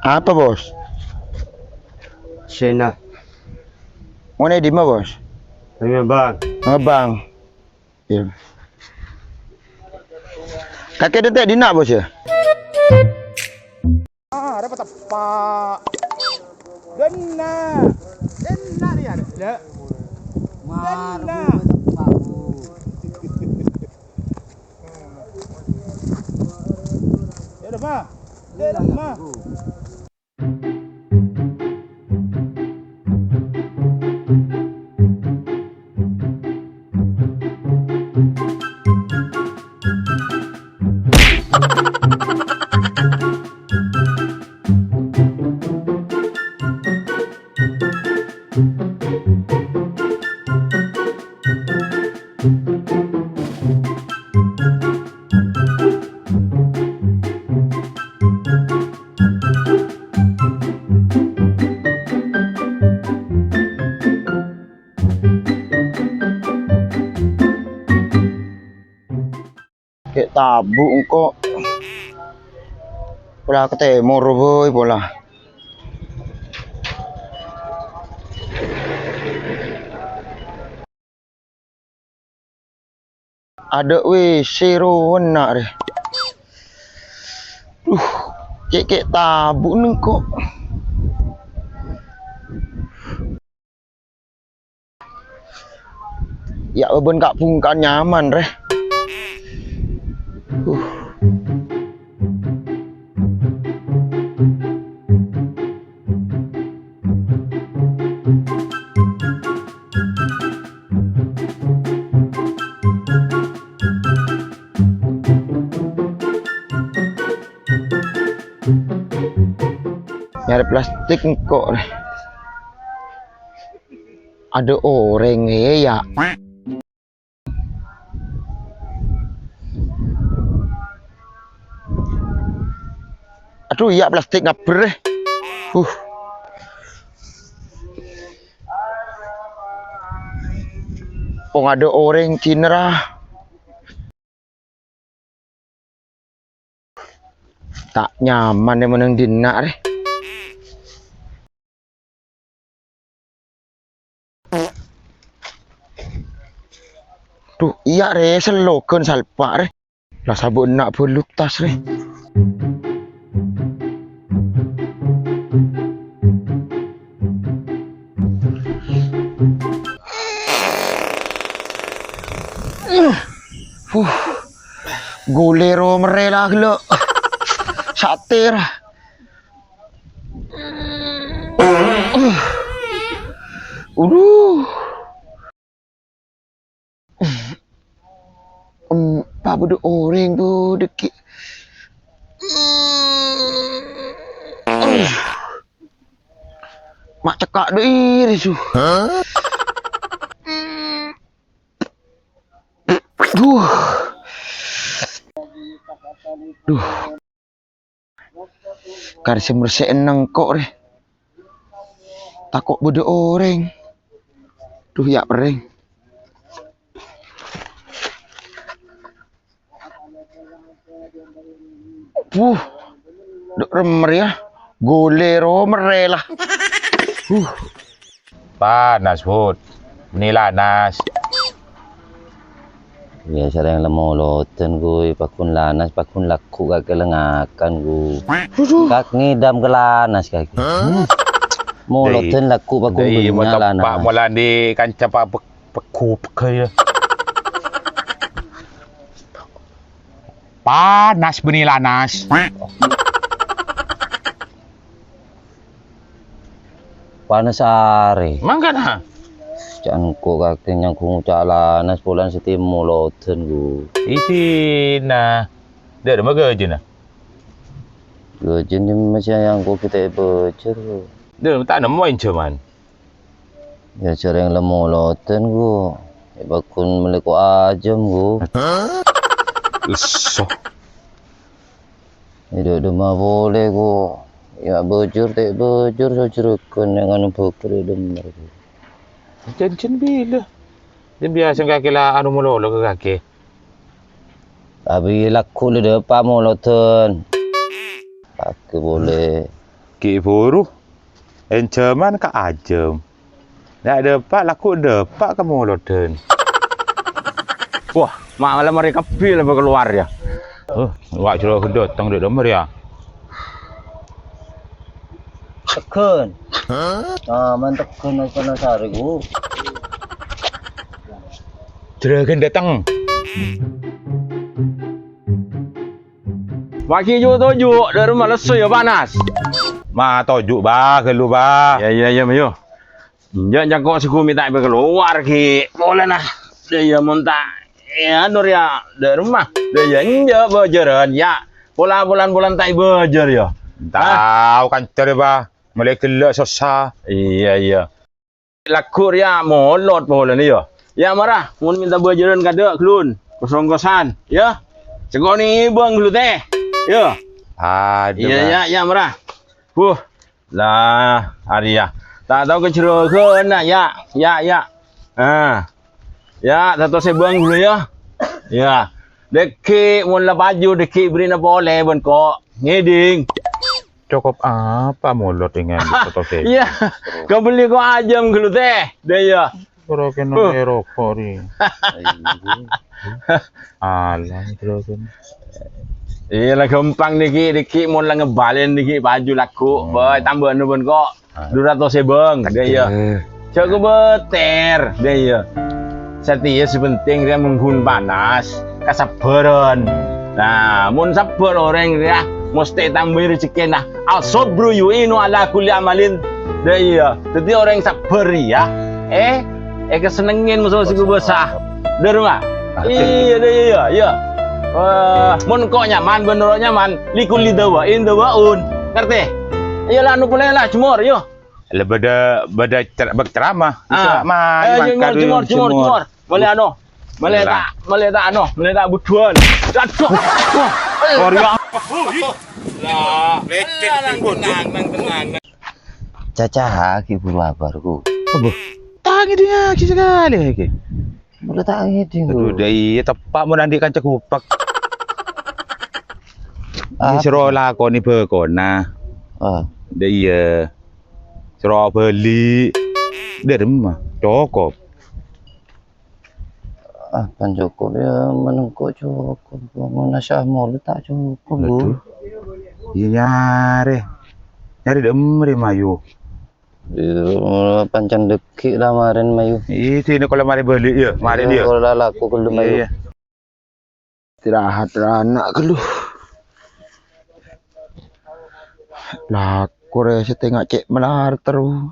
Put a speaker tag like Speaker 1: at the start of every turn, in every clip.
Speaker 1: Apa bos?
Speaker 2: Shena.
Speaker 1: Mana di mana bos?
Speaker 2: Dengan bang.
Speaker 1: Bang. Ya. Kakek detek di nak bos ya?
Speaker 3: Dapat tepak. Gena. Gena ni ada. Ya. Gena. Ya dah mah. Ya dah mah.
Speaker 1: Kek tabuk kok. Pola ketemu boy pola. Ada zero nak deh. Kek tabuk ni kok. Ya beban kak pungkan nyaman deh. Nyari plastik kok deh. Ada orang ya. Aduh ya plastik ngaber deh. Oh ada orang Cina. Tak nyaman yang meneng dinak deh. Tuh iya re selokan salpak re. Lah sabun nak belut tas re. Golero merela gelo. Satir. Pak budu orang tu dekik. Mak cekak diri su. Duh. Karsi bersihin nengkok deh. Takut budu orang. Duh ya pering. Duk remer ya. Golero merela.
Speaker 4: Panas Bud. Ini lanas.
Speaker 2: Ya sering lemoloten gue pakun lanas pakun laku kaki lengakan gue. Kak ngidam ke lanas kaki. Moloten laku pakun punya lanas.
Speaker 4: Pak molan di kancah pak pekup ke ya. Panas benih lanas.
Speaker 2: Panas are.
Speaker 4: Mangga nah.
Speaker 2: Jangan kok kakinya ku lanas pulang setiap moloten gue.
Speaker 4: Iti nah. Dia ada maga aja nah.
Speaker 2: Gajen ni macam yang kau kita bocor.
Speaker 4: Dia tak nemu cuman.
Speaker 2: Ya sering lemoloten gue. Bakun meleku ajam gue.
Speaker 4: Usoh.
Speaker 2: Hidup demah boleh gue. Ya bocor tak bocor so cerukan dengan bocor demah.
Speaker 4: Cincin bila. Dia biasa kaki lah anu melolo ke kaki.
Speaker 2: Tapi laku di depan moloten. Pakai boleh.
Speaker 4: Ki buru. Enceman ka ajem. Dak depak laku depak kamu loden. Wah, malam mereka bil apa keluar ya. Wak jero kedot tang dek demer ya.
Speaker 2: Tekan. Man tekan na sari ku.
Speaker 4: Jeragen datang.
Speaker 5: Maki ju tojuk dari rumah lesu ya panas.
Speaker 4: Ma tojuk ba kelu ba.
Speaker 5: Ya mayo. Jangan kok suku minta keluar ki. Boleh nah. Dia minta ya nur ya dari rumah. Dia ya bejeran ya. Bulan tak bejer ya.
Speaker 4: Tahu kan cari ba. Mulai kelak susah.
Speaker 5: Iya. Lakur ya molot boleh ni ya. Ya marah. Mun minta bejeran kada kelun. Kosong-kosan ya. Cekok ni bang dulu teh. Ya.
Speaker 4: Ada.
Speaker 5: Ya marah. Lah hari ya. Tak tahu kecerahan nak ya. Ya, tak tahu saya bang dulu ya. Ya. Dekik mula baju dekik beri nak boleh ben kok. Ngeding.
Speaker 4: Cukup apa molot dengan foto saya?
Speaker 5: Ya. Kau beli kau ajam dulu teh. Dia ya.
Speaker 4: Kalau kena rokok ni. Alah, teruskan.
Speaker 5: Iyalah gampang dikit mula ngebalin dikit baju laku. Boy tambah nu ben kok. 200 sebeng dia ya. Cak beter dia ya. Setia sepenting dia menghun panas, kesabaran. Nah, mun sabar orang dia mesti tambah rezeki nah. Al-sabru yu'inu ala kulli amalin. Dia ya. Jadi orang sabar ya. Kesenengin musuh siku besar. Der enggak? Iya dia ya. Mun kok nyaman bener nyaman likul lidawain dawaun. Ngerti? Iyalah anu boleh lah jemur yo.
Speaker 4: Lah beda berceramah. Bisa
Speaker 5: Jemur. Boleh tak buduan. Aduh. Korea. Lah, tenang.
Speaker 2: Caca ki buru abarku.
Speaker 4: Tangi dia sekali iki.
Speaker 2: Boleh tak ngiting.
Speaker 4: Aduh, dia tepak mun andikan cekupak. Ini sero lakoni bekona. Dia sero beli. Dia remah cukup.
Speaker 2: Kan cukup ya, menengkok cukup. Mana syah mall tak cukup.
Speaker 4: Aduh. Iya nyari demri mayu.
Speaker 2: Pancen dekik lah kemarin mayu.
Speaker 4: Itu ini kalau mari beli ya, mari dia.
Speaker 2: Kalau laku kalau mayu.
Speaker 1: Istirahat anak keluh. Laku rasa tengok cek melar terus.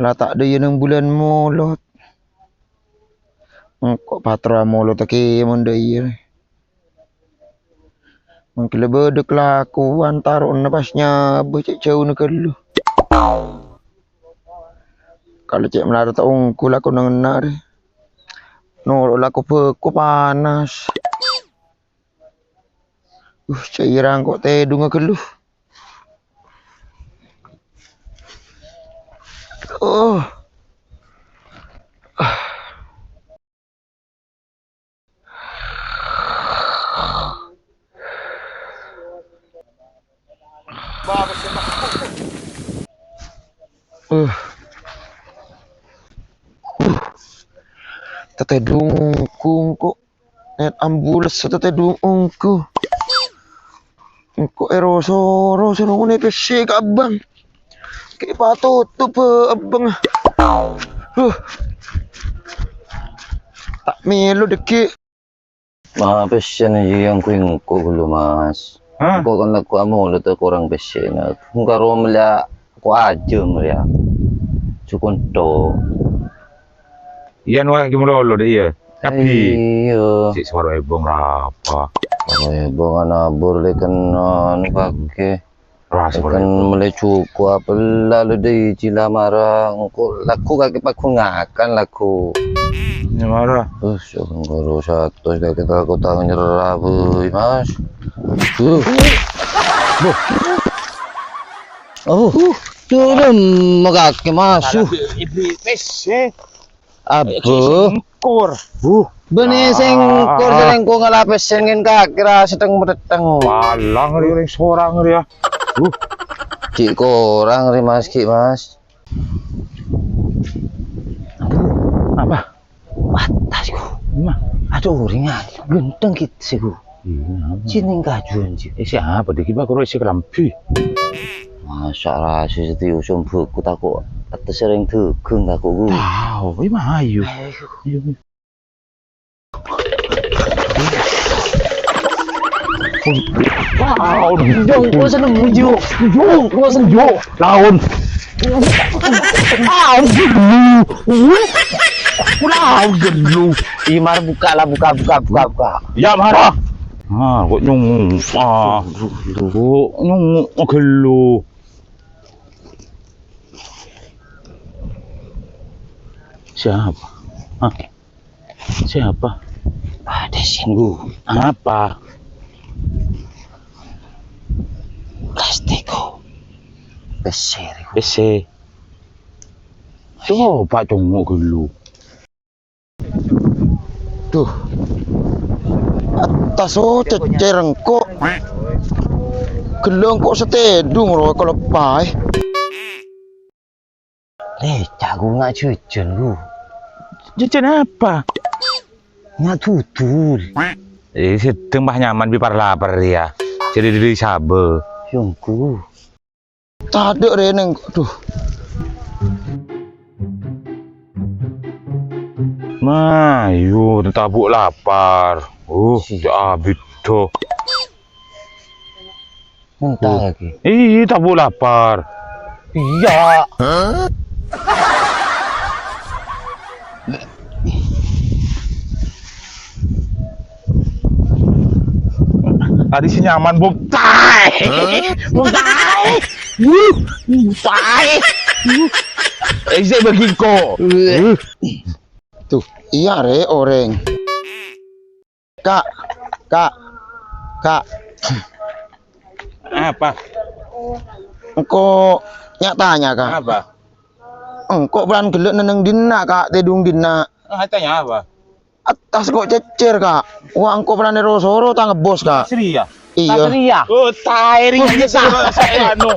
Speaker 1: Lah tak ada yang bulan molot. Kok patra molot tak mun dia. Mungkin lebih dek lakuan taruh napasnya becek jauh nak keluh. Kalau cek melar tak ungku laku nak nol laku beku panas. Cairan kok tedung keluh. Tetedung kok net ambulas tetedung ungku. Kok erosoro senong ne pesi ka abang. Ki patutup abang. Tak melu deki.
Speaker 2: Passion aja yang ku dulu mas. Kau kan laku amo lo tu kurang passion. Kung karo mela ko aja mela. Cukun to.
Speaker 4: Iyan wa gimolo dia. Tapi
Speaker 2: iya.
Speaker 4: si suara ebong apa?
Speaker 2: Ebong ana boleh kan anu kake.
Speaker 4: Ras
Speaker 2: Kan mulai cukup apa lalu di cila marah. Kau laku kaki paku ngakan laku.
Speaker 4: Ni marah.
Speaker 2: Jangan kalau satu kita aku tangan nyerah mas. Turun magaki masuk.
Speaker 5: Ibu pes.
Speaker 2: Abu.
Speaker 4: Kur.
Speaker 2: Bene sing kur sing ku ngelapis sing kira sedeng medeteng.
Speaker 4: Walang ring sorang ya.
Speaker 2: Cik kurang ri Mas Ki Mas.
Speaker 4: Apa?
Speaker 2: Batasku.
Speaker 4: Mah.
Speaker 2: Aduh ringan. Genteng kit siku. Cining kajuan cik.
Speaker 4: Siapa diki ba karo isi kelampi.
Speaker 2: Masa rasi seti usum buku takut atas sering tegeng takut gue.
Speaker 4: Tahu, mah ayo. Wow,
Speaker 2: Jong, gua seneng bujuk. Jong, gua seneng bujuk.
Speaker 4: laun.
Speaker 2: Pulau gelu. Imar buka lah, buka.
Speaker 4: Ya marah. Kok nyung. Kok nyung gelu. Siapa? Siapa?
Speaker 2: Ada singgu.
Speaker 4: Apa?
Speaker 2: Plastiko. Besar.
Speaker 4: Bese. Coba cunguk gelu.
Speaker 1: Tuh. Atas cecer engko. Gelong kok setedung ro kalau pai.
Speaker 2: Jago nggak cucun gue.
Speaker 4: Jajan apa?
Speaker 2: Nggak tutul.
Speaker 4: Sedeng bah nyaman bipar lapar ya. Jadi diri sabe.
Speaker 2: Yongku.
Speaker 1: Tade reneng. Duh.
Speaker 4: Mayu tabuk lapar. Abis tuh.
Speaker 2: Entah lagi.
Speaker 4: Ih, tabuk lapar.
Speaker 2: Iya.
Speaker 4: Tadi si nyaman buktai. Buktai. Eze bagi ko.
Speaker 1: Tuh, iya re oreng. Kak.
Speaker 4: Apa?
Speaker 1: Engko nyatanya Kak.
Speaker 4: Apa?
Speaker 1: Engko beran gelek neneng dina Kak, tedung dina.
Speaker 4: Tanya apa?
Speaker 1: Atas kok cecer Kak. Wah engko beran rosoro tang bos Kak.
Speaker 4: Sri ya?
Speaker 1: Iya.
Speaker 2: Iya.
Speaker 4: Oh, tairing aja saya anu.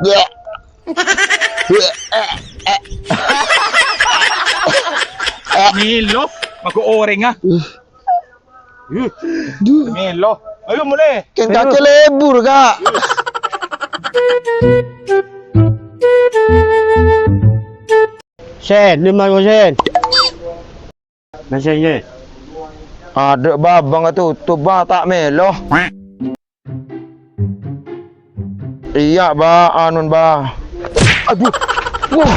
Speaker 1: Ya.
Speaker 4: Milo, maku oreng ah.
Speaker 1: Duh,
Speaker 4: Milo. Ayo mulai.
Speaker 1: ken kaki lebur Kak.
Speaker 3: Sen, 5 sen. Mesennya.
Speaker 1: Ada babang tutup ba tak melo. Iya ba anun ba. Aduh. Wah.